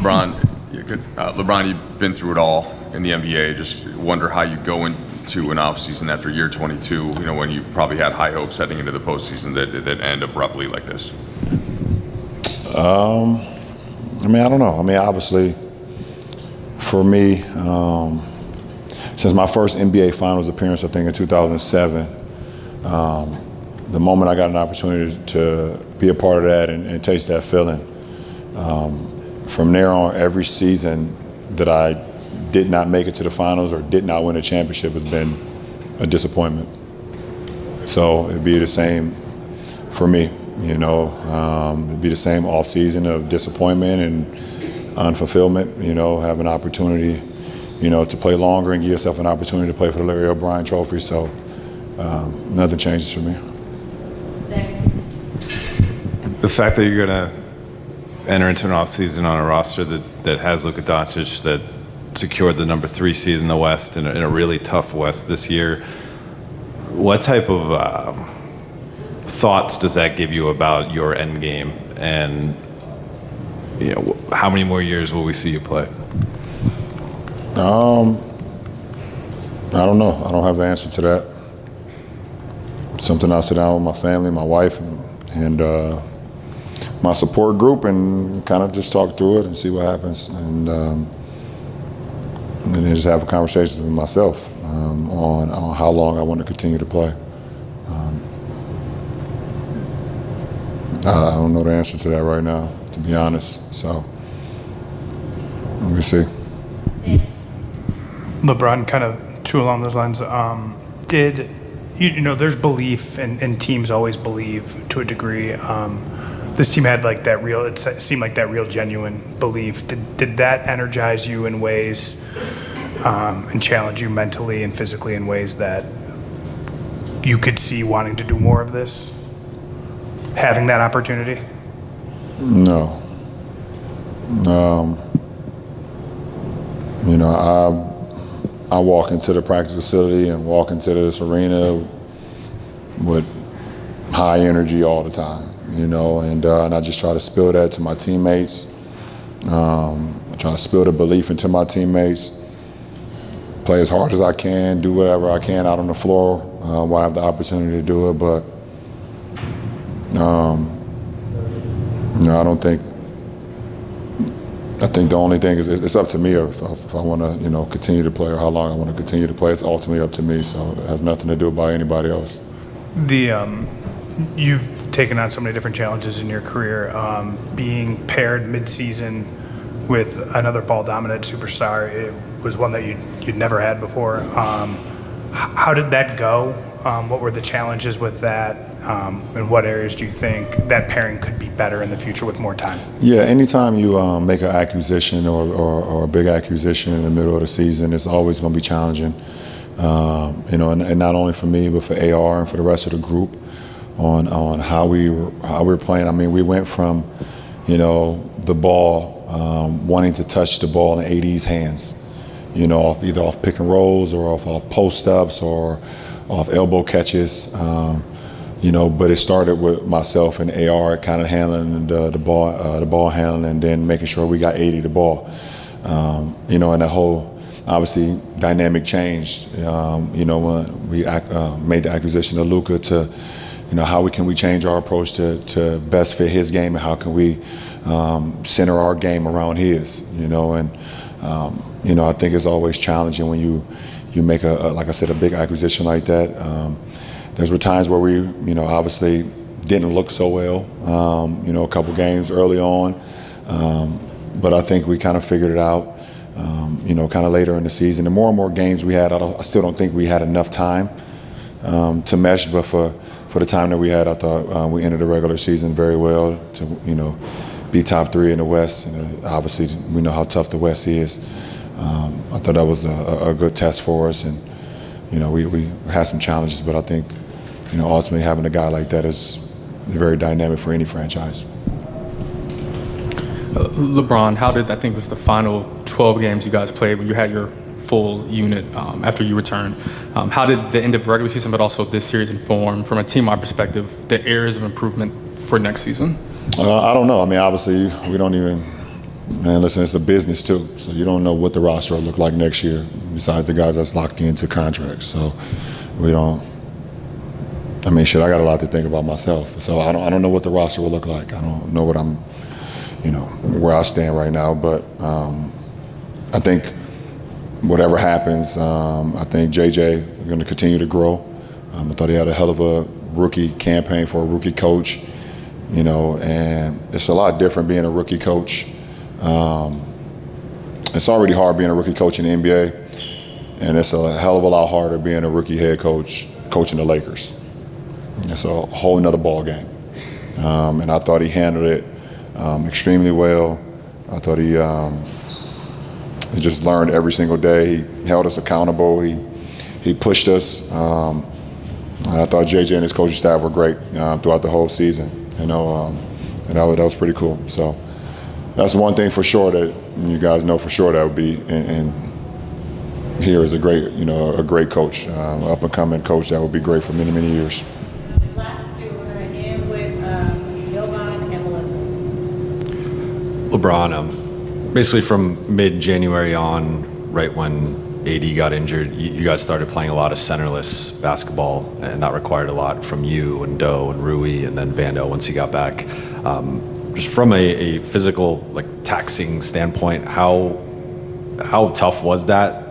LeBron, you've been through it all in the NBA. Just wonder how you go into an offseason after year 22, when you probably had high hopes heading into the postseason that end abruptly like this. I don't know. Obviously, for me, since my first NBA Finals appearance, I think in 2007, the moment I got an opportunity to be a part of that and taste that feeling, from there on, every season that I did not make it to the finals or did not win a championship has been a disappointment. So it'd be the same for me, it'd be the same off season of disappointment and unfulfillment, have an opportunity, to play longer and give yourself an opportunity to play for the Larry O'Brien Trophy. So nothing changes for me. The fact that you're going to enter into an offseason on a roster that has Luka Doncic, that secured the number 3 seed in the West in a really tough West this year, what type of thoughts does that give you about your end game? And how many more years will we see you play? I don't know. I don't have the answer to that. Something I sit down with my family, my wife, and my support group and kind of just talk through it and see what happens, and then just have a conversation with myself on how long I want to continue to play. I don't know the answer to that right now, to be honest. So we'll see. LeBron, kind of too along those lines. Did there's belief, and teams always believe to a degree. This team had it seemed like that real genuine belief. Did that energize you in ways and challenge you mentally and physically in ways that you could see wanting to do more of this? Having that opportunity? No. I walk into the practice facility and walk into this arena with high energy all the time, and I just try to spill that to my teammates. I try to spill the belief into my teammates, play as hard as I can, do whatever I can out on the floor while I have the opportunity to do it. But I think the only thing is it's up to me if I want to, continue to play or how long I want to continue to play. It's ultimately up to me, so it has nothing to do about anybody else. You've taken on so many different challenges in your career. Being paired mid-season with another ball-dominant superstar, it was one that you'd never had before. How did that go? What were the challenges with that? In what areas do you think that pairing could be better in the future with more time? Yeah, anytime you make an acquisition or a big acquisition in the middle of the season, it's always going to be challenging. And not only for me, but for AR and for the rest of the group on how we're playing. We went from, the ball wanting to touch the ball in AD's hands, either off pick and rolls or off post ups or off elbow catches. But it started with myself and AR kind of handling the ball handling, and then making sure we got 80 the ball. And the whole obviously dynamic changed. When we made the acquisition of Luka to, how can we change our approach to best fit his game, and how can we center our game around his. I think it's always challenging when you make like I said, a big acquisition like that. There's were times where we, obviously didn't look so well, a couple games early on. But I think we kind of figured it out, kind of later in the season. The more and more games we had, I still don't think we had enough time to mesh. But for the time that we had, I thought we ended the regular season very well to, be top 3 in the West. And obviously, we know how tough the West is. I thought that was a good test for us. And, we had some challenges, but I think, ultimately having a guy like that is very dynamic for any franchise. LeBron, how did, I think it was the final 12 games you guys played when you had your full unit after you returned, how did the end of the regular season, but also this series inform, from a team-wide perspective, the areas of improvement for next season? I don't know. Obviously, we don't even man, listen, it's a business too. So you don't know what the roster will look like next year, besides the guys that's locked into contracts. So we don't. I mean, shit, I got a lot to think about myself. So I don't know what the roster will look like. I don't know what I'm, where I stand right now. But I think whatever happens, I think JJ is going to continue to grow. I thought he had a hell of a rookie campaign for a rookie coach, and it's a lot different being a rookie coach. It's already hard being a rookie coach in the NBA, and it's a hell of a lot harder being a rookie head coach coaching the Lakers. It's a whole nother ball game. And I thought he handled it extremely well. I thought he just learned every single day. He held us accountable. He pushed us. I thought JJ and his coaching staff were great throughout the whole season. And that was pretty cool. So that's one thing for sure that you guys know for sure that would be. And here is a great coach, up and coming coach that would be great for many, many years. Last two, we're going to end with Jovan and Melissa. LeBron, basically from mid-January on, right when AD got injured, you guys started playing a lot of centerless basketball, and that required a lot from you and Doe and Rui and then Vando once he got back. Just from a physical, taxing standpoint, how tough was that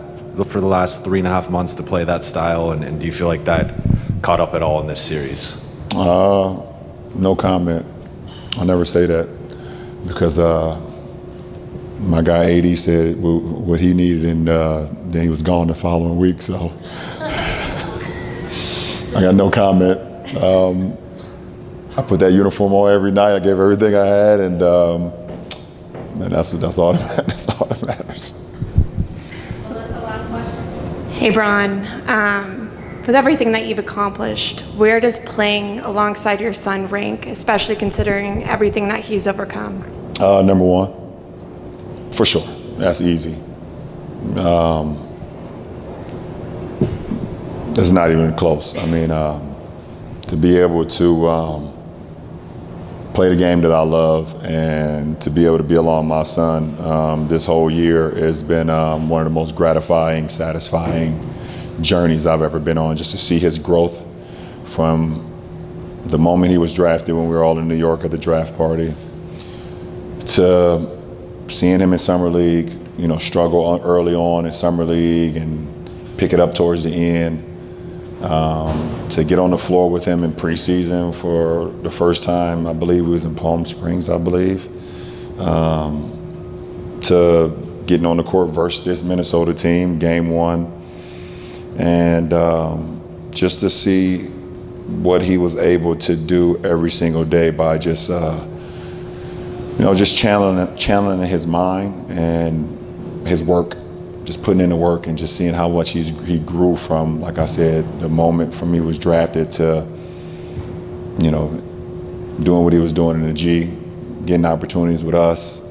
for the last 3.5 months to play that style, and do you feel like that caught up at all in this series? No comment. I'll never say that because my guy AD said what he needed, and then he was gone the following week. So I got no comment. I put that uniform on every night. I gave everything I had, and that's all that matters. Melissa, last question. Hey, Bron. With everything that you've accomplished, where does playing alongside your son rank, especially considering everything that he's overcome? Number one, for sure. That's easy. It's not even close. I mean, to be able to play the game that I love and to be able to be along my son this whole year has been one of the most gratifying, satisfying journeys I've ever been on, just to see his growth from the moment he was drafted when we were all in New York at the draft party to seeing him in summer league, struggle early on in summer league and pick it up towards the end, to get on the floor with him in preseason for the first time. I believe he was in Palm Springs, to getting on the court versus this Minnesota team, game one. And just to see what he was able to do every single day by just channeling his mind and his work, just putting in the work and just seeing how much he grew from, like I said, the moment from he was drafted to, doing what he was doing in the G, getting opportunities with us.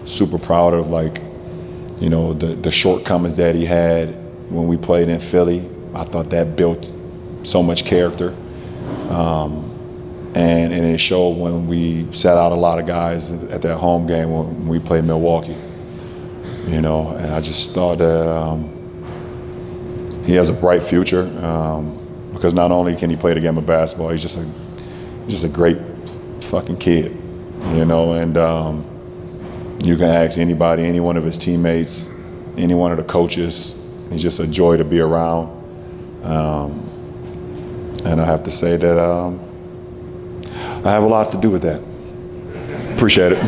Super proud of the shortcomings that he had when we played in Philly. I thought that built so much character. And it showed when we sat out a lot of guys at that home game when we played Milwaukee. And I just thought that he has a bright future because not only can he play the game of basketball, he's just a great fucking kid, and you can ask anybody, any one of his teammates, any one of the coaches, he's just a joy to be around. And I have to say that I have a lot to do with that. Appreciate it.